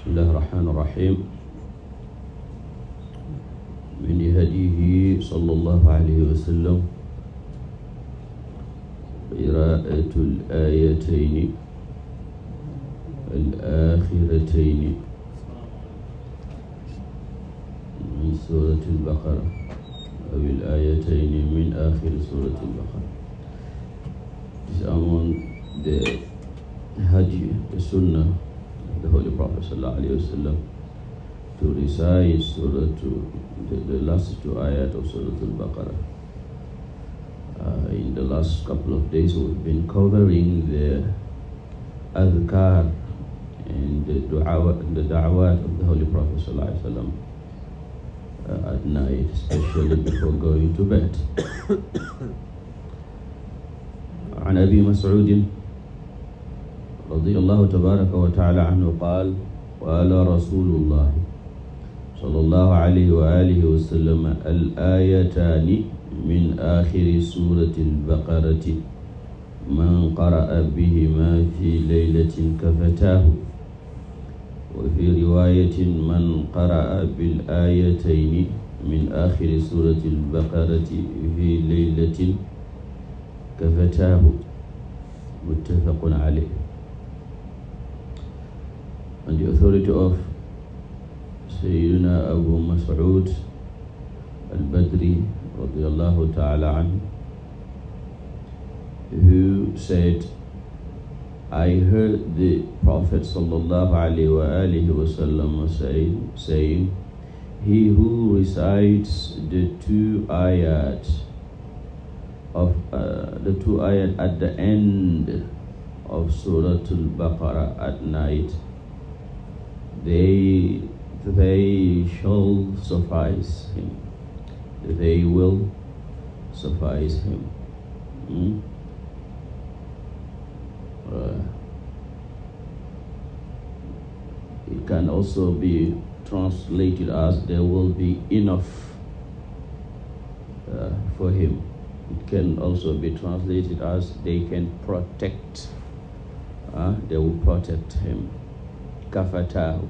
الله الرحمن الرحيم من هديه صلى الله عليه وسلم قراءة الآيتين الآخرتين من سورة البقرة أو الآيتين من آخر سورة البقرة. This is among the Hadi, the Sunnah of the Holy Prophet ﷺ to recite the last two ayat of Surah Al-Baqarah. In the last couple of days we've been covering the adhkar and the da'awat of the Holy Prophet ﷺ at night, especially before going to bed. عن أبي مسعود رضي الله تبارك وتعالى عنه قال قال رسول الله صلى الله عليه وآله وسلم الآيتان من آخر سورة البقرة من قرأ بهما في ليلة كفتاه وفي رواية من قرأ بالآيتين من آخر سورة البقرة في ليلة كفتاه متفق عليه. On the authority of Sayyidina Abu Mas'ud al-Badri radiyallahu ta'ala anhu, who said, I heard the Prophet sallallahu alaihi wasallam saying, he who recites the two ayat at the end of Surah Al-Baqarah at night, they shall suffice him. They will suffice him. It can also be translated as there will be enough for him. It can also be translated as they can protect. They will protect him. Kafatahu.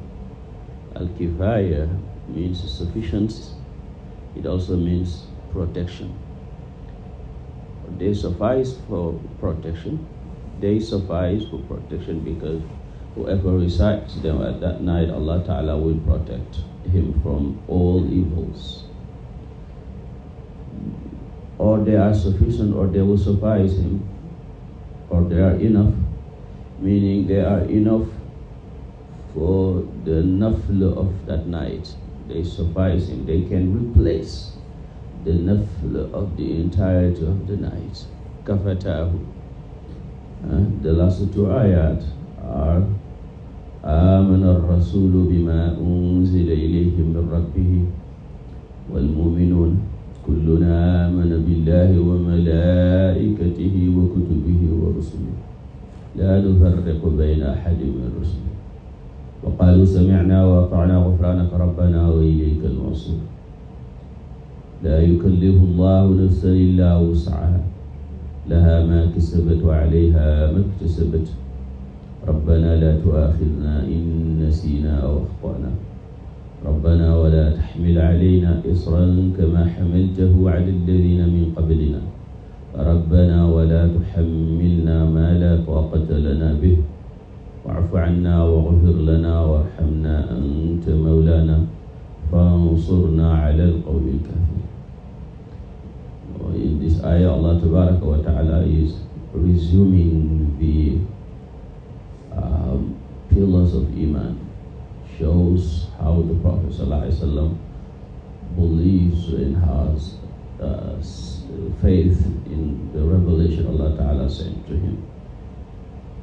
Al-kifaya means sufficiency. It also means protection. They suffice for protection. They suffice for protection because whoever recites them at that night, Allah Ta'ala will protect him from all evils. Or they are sufficient, or they will suffice him, or they are enough, meaning they are enough for the nafl of that night. They suffice him. They can replace the nafl of the entirety of the night. Kafatahu. The last two ayat are آمن الرسول بما أنزل إليه من ربه والمؤمنون كلنا آمن بالله وملائكته وكتبه ورسله لا نفرق بين أحد من رسله وقالوا سمعنا وأطعنا غفرانك ربنا وإليك المصير لا يكلف الله نفسا إلا وسعها لها ما كسبت وعليها ما اكتسبت ربنا لا تؤاخذنا إن نسينا أو أخطأنا ربنا ولا تحمل علينا إصرا كما حملته على الذين من قبلنا ربنا ولا تحملنا ما لا طاقة لنا به واعف عنا واغفر لنا وارحمنا أنت مولانا فانصرنا على القوم الكافرين. In this ayah, Allah Tabaraka wa Ta'ala is resuming the pillars of Iman, shows how the Prophet ﷺ believes and has faith in the revelation Allah Ta'ala sent to him.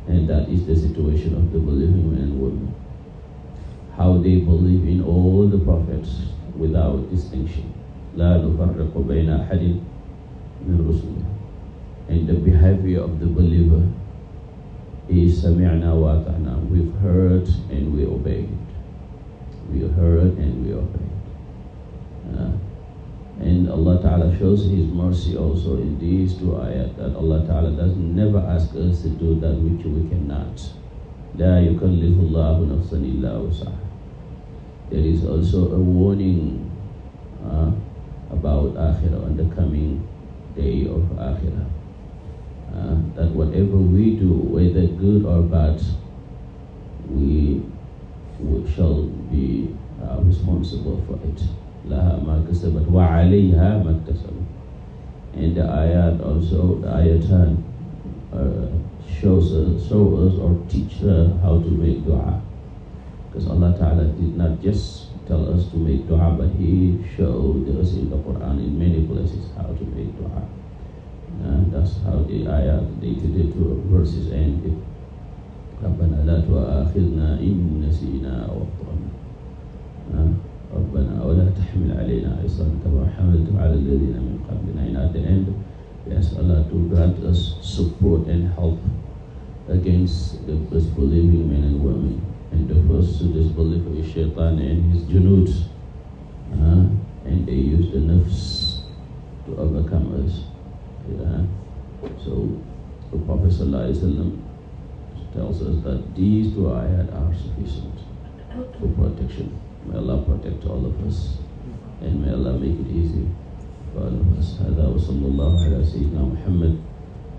And that is the situation of the believing men and women. How they believe in all the prophets without distinction. لا نفرق بين أحد من رسله. And the behavior of the believer is سمعنا وأطعنا. We've heard and we obeyed. We heard and we obeyed. And Allah Ta'ala shows His mercy also in these two ayat, that Allah Ta'ala does never ask us to do that which we cannot. لا يكلف الله نفسا إلا وسعها. There is also a warning about Akhirah, on the coming day of Akhirah. That whatever we do, whether good or bad, we shall be responsible for it. لها ما كسبت وعليها ما اكتسبت. And the ayat also, the ayatan show us or teach how to make dua. Because Allah Ta'ala did not just tell us to make dua, but He showed us in the Quran in many places how to make dua. And that's how the ayat, the two verses ended. ربنا لا تؤاخذنا إن نسينا أو أخطأنا ربنا ولا تحمل علينا إصرا كما حملته على الذين من قبلنا. And at the end, we ask Allah to grant us support and help against the disbelieving men and women. And the first to disbelieve is Shaitan and his junud. And they use the nafs to overcome us. So the Prophet ﷺ tells us that these two ayat are sufficient for protection. May Allah protect all of us, and may Allah make it easy for all of us. هذا وصلى الله على سيدنا محمد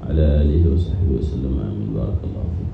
على آله وصحبه وسلم. آمين. بارك الله فيكم.